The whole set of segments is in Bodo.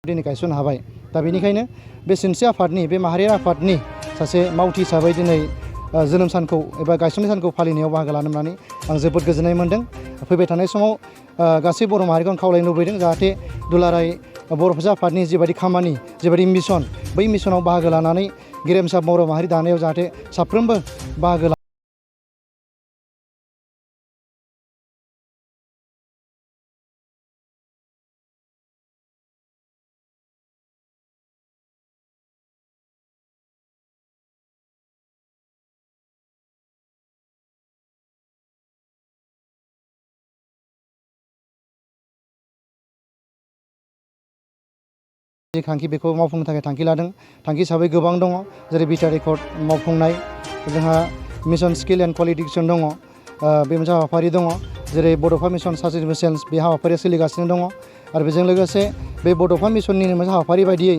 दिनै गायसननो हाबाय दा बेनिखायनो बे सिनस्रि आफादनि बे माहारियारि आफादनि सासे मावथि हिसाबै दिनै जोनोम सानखौ एबा गायसननाय सानखौ फालिनायाव बाहागो लानो मोननानै आं जोबोद गोजोननाय मोन्दों। फैबाय थानाय समाव गासै बर' माहारिखौ आं खावलायनो लुबैदों जाहाथे दुलाराय बर' फरायसा आफादनि जिबायदि खामानि जिबायदि मिशन बै मिशनाव बाहागो लानानै गेरेमसा बर' माहारि दानायाव जाहाथे साफ्रोमबो बाहागो थांखि बेखौ मावफुंनो थाखाय थांखि लादों। थांखि हिसाबै गोबां दङ, जेरै बिटा रेकर्ड मावफुंनाय, जोंहा मिशन स्किल एन्ड क्वालिफिकेसन दङ, बे मोनसे हाबाफारि दङ, जेरै बड'फा मिशन सार्टिफिकेसन बे हाबाफारिया सोलिगासिनो दङ। आरो बेजों लोगोसे बे बड'फा मिशननि मोनसे हाबाफारि बायदियै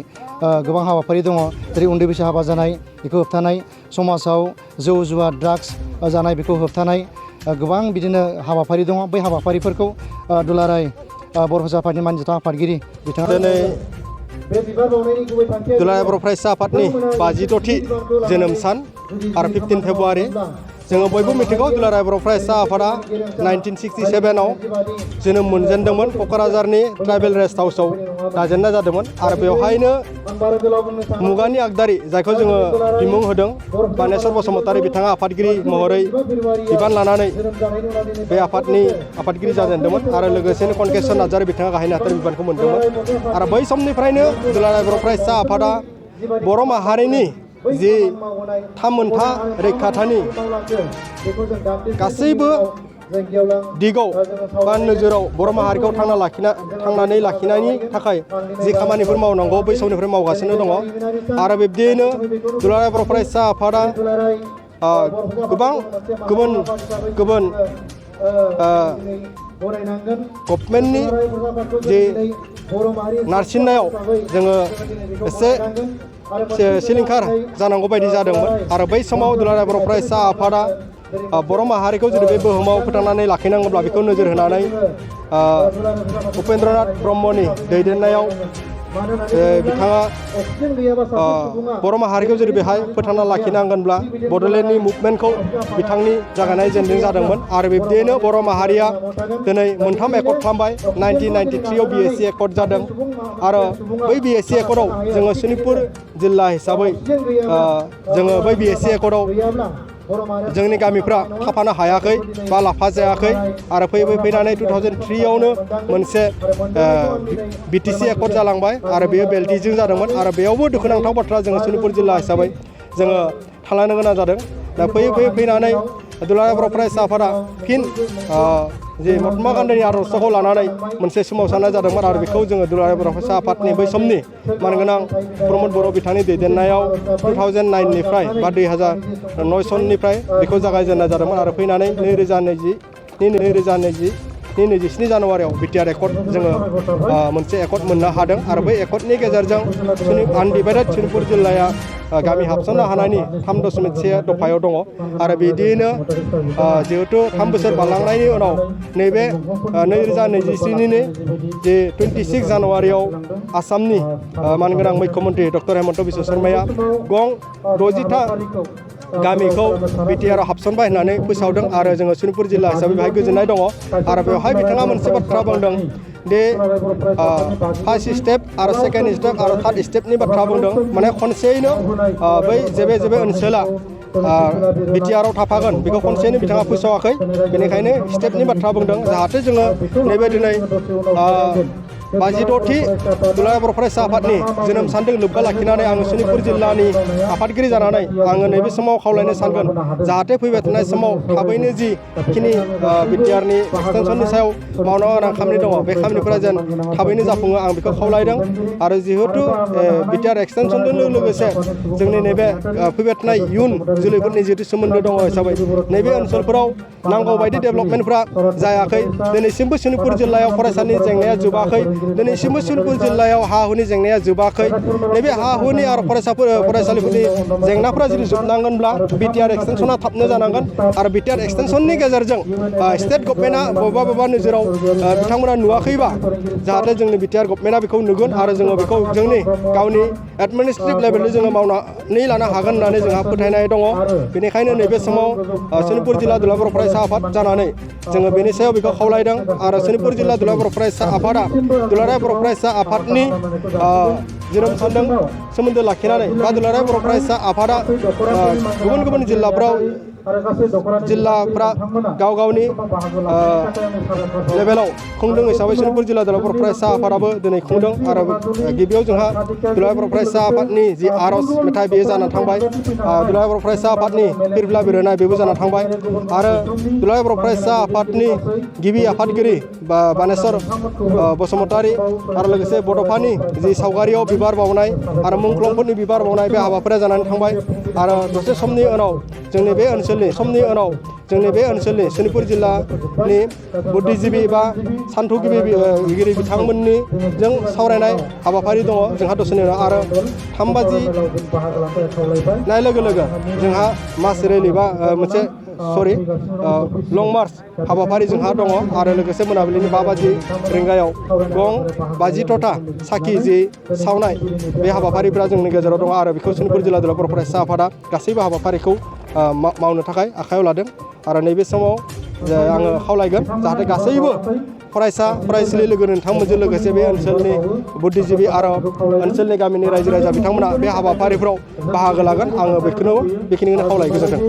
गोबां हाबाफारि दङ, जेरै उन्दै बैसो हाबा जानाय बेखौ होबथानाय, समाजाव जौ जुवा ड्राग्स जानाय बेखौ होबथानाय, गोबां बिदिनो हाबाफारि दङ। बै हाबाफारिफोरखौ दुलाराय बर' फरायसा आफादनि मानगोनां आफादगिरि बिथाङा दुलाराय बर' फरायसा आफादनि 56थि जोनोम सान आरो 15 फेब्रुवारि जोङो बयबो मिथिगौ दुलाराय बर' फरायसा आफादा 1967आव जोनोम मोनजेनदोंमोन। क'क्राझारनि ट्राइबेल रेस्ट हाउसआव दाजेननाय जादोंमोन आरो बेवहायनो मुगानि आगदारि जायखौ जोङो बिमुं होदों बानेस्वर बसुमतारी बिथाङा आफादगिरि महरै बिबान लानानै बे आफादगिरि जाजेनदोंमोन आरो लोगोसेनो कनकेश्वर नार्जारी बिथाङा गाहाय नेहाथारि बिबानखौ मोनदोंमोन। आरो बै समनिफ्रायनो दुलाराय बर' फरायसा आफादा बर' माहारिनि जि थामोनथा रैखाथानि गासैबो दिगाव बा नोजोराव बर' माहारिखौ थांनानै लाखिनायनि थाखाय जि खामानिफोर मावनांगौ बै समनिफ्राय मावगासिनो दङ। आरो बिब्दियैनो दुलाराय बर' फरायसा आफादा गोबां गुबुन गभर्नमेन्टनि जि नारसिननायाव जोङो एसे सिलिंखार जानांगौ बायदि जादोंमोन आरो बै समाव दुलाराय बर' फरायसा आफादा बर' माहारिखौ जुदि बे बुहुमाव फोथांनानै लाखिनांगौब्ला बेखौ नोजोर होनानै उपेन्द्रनाथ ब्रह्मनि दैदेननायाव बिथाङा बर' माहारिखौ जुदि बेहाय फोथांना लाखिनांगोनब्ला बड'लेण्डनि मुभमेन्टखौ बिथांनि जागायनाय जेननाय जादोंमोन। आरो बिब्दियैनो बर' माहारिया दिनै मोनथाम एकर्ड खालामबाय। 1993आव BSC एकर्ड जादों आरो बै BSC एकर्डआव जोङो सनितपुर जिल्ला हिसाबै जोङो बै BSC एकर्डआव जोंनि गामिफ्रा थाफानो हायाखै बा लाफा जायाखै आरो फैनानै 2003आवनो मोनसे BTC एकर्ड जालांबाय आरो बेयो बेल्टिजों जादोंमोन आरो बेयावबो दुखुनांथाव बाथ्रा जोङो सनितपुर जिल्ला हिसाबै जोङो थालांनो गोनां जादों। दा फैनानै दुलाराय बर' फरायसा आफादा फिन जे महात्मा गान्धीनि आदर्शखौ लानानै मोनसे सोमावसारनाय जादोंमोन आरो बेखौ जोङो दुलाराय बर' फरायसा आफादनि बै समनि मानगोनां प्रमद बर' बिथांनि दैदेननायाव 2009निफ्राय बा 2009 सननिफ्राय बेखौ जागायजेननाय जादोंमोन आरो फैनानै 2027 जानुवारियाव बिटिआर एकर्ड जोङो मोनसे एकर्ड मोननो हादों आरो बै एकर्डनि गेजेरजों आनडिभाइडेड सनितपुर जिल्लाया गामि हाबसननो हानायनि 3.1 दफायाव दङ आरो बिदियैनो जिहेतु 3 बोसोर बारलांनायनि उनाव नैबे 2023नि जे 26 जानुवारियाव आसामनि मानगोनां मुख्यमन्त्रि डक्टर हेमन्त बिश्व शर्माया गं 60था गामिखौ बिटिआर आव हाबसनबाय होननानै फोसावदों आरो जोङो सनितपुर जिल्ला हिसाबै बेहाय गोजोननाय दङ आरो बेवहाय बिथाङा मोनसे बाथ्रा बुंदों दे फार्स्ट स्टेप आरो सेकेन्ड स्टेप आरो थार्ड स्टेपनि बाथ्रा बुंदों माने खनसेयैनो बै जेबे जेबे ओनसोला बिटिआर आव थाफागोन बेखौ खनसेयैनो बिथाङा फोसावाखै बेनिखायनो स्टेपनि बाथ्रा बुंदों जाहाथे जोङो नैबे दिनै 56थि दुलाराय बर' फरायसा आफादनि जोनोम सानजों लोब्बा लाखिनानै आङो सनितपुर जिल्लानि आफादगिरि जानानै आङो नैबे समाव खावलायनो सानगोन जाहाथे फैबाय थानाय समाव थाबैनो जिखिनि बिटिआरनि एक्सटेनसननि सायाव मावनो गोनां खामानि दङ बे खामानिफोरा जेन थाबैनो जाफुङो आं बेखौ खावलायदों आरो जिहेतु बिटिआर एक्सटेनसनजों लोगोसे जोंनि नैबे फैबाय थानाय इयुन जोलैफोरनि जिहेतु सोमोन्दो दङ हिसाबै नैबे ओनसोलफोराव नांगौ बायदि डेभेलपमेन्टफ्रा जायाखै दिनैसिमबो सनितपुर जिल्लायाव फरायसालिनि जेंनाया जोबाखै दिनैसिमबो सनितपुर जिल्लायाव हा हुनि जेंनाया जोबाखै नैबे हा हुनि आरो फरायसालिफोरनि जेंनाफोरा जुदि जोबनांगोनब्ला बिटिआर एक्सटेनसना थाबनो जानांगोन आरो बिटिआर एक्सटेनसननि गेजेरजों स्टेट गभर्नमेन्टआ बबेबा नोजोराव बिथांमोना नुवाखैबा जाहाथे जोंनि बिटिआर गभर्नमेन्टआ बेखौ नुगोन आरो जोङो बेखौ जोंनि गावनि एडमिनिस्ट्रेटिभ लेभेलनि जोङो मावनानै लानो हागोन होननानै जोंहा फोथायनाय दङ बेनिखायनो नैबे समाव सनितपुर जिल्ला दुलाराय बर' फरायसा आफाद जानानै जोङो बेनि सायाव बेखौ खावलायदों आरो सनितपुर जिल्ला दुलाराय बर' फरायसा आफादा दुलाराय बर' फरायसा आफादनि जोनोम सानजों सोमोन्दो लाखिनानै बा दुलाराय बर' फरायसा आफादा गुबुन गुबुन जिल्लाफ्रा गाव गावनि लेभेलाव खुंदों हिसाबै सनितपुर जिल्ला दुलाराय बर' फरायसा आफादाबो दिनै खुंदों आरो गिबियाव जोंहा दुलाराय बर' फरायसा आफादनि जि आर'ज मेथाइ बेयो जानानै थांबाय दुलाराय बर' फरायसा आफादनि फिरफिला बिरहोनाय बेबो जानानै थांबाय आरो दुलाराय बर' फरायसा आफादनि गिबि आफादगिरि बानेस्वर बसुमतारी आरो लोगोसे बड'फानि जि सावगारियाव बिबार बावनाय आरो मुंख्लंफोरनि बिबार बावनाय बे हाबाफारिया जानानै थांबाय आरो दसे समनि उनाव जोंनि बे ओनसोलनि सनितपुर जिल्लानि बुद्धिजिबि बा सान्थौगिरि बिथांमोननि जों सावरायनाय हाबाफारि दङ जोंहा दसेनि उनाव आरो 3 बाजिनाय लोगो लोगो जोंहा मास रेलि बा मोनसे लं मार्च हाबाफारि जोंहा दङ आरो लोगोसे मोनाबिलिनि 5 बाजि रिंगायाव गं 50था साखि जि सावनाय बे हाबाफारिफ्रा जोंनि गेजेराव दङ आरो बेखौ सनितपुर जिल्ला दुलाराय बर' फरायसा आफादा गासैबो हाबाफारिखौ मावनो थाखाय आखायाव लादों आरो नैबे समाव आङो खावलायगोन जाहाथे गासैबो फरायसालि लोगो नोंथांमोनजों लोगोसे बे ओनसोलनि बुद्धिजिबि आरो ओनसोलनि गामिनि रायजो राजा बिथांमोना बे हाबाफारिफ्राव बाहागो लागोन आङो बेखिनिखौनो खावलाय गोजोन्थों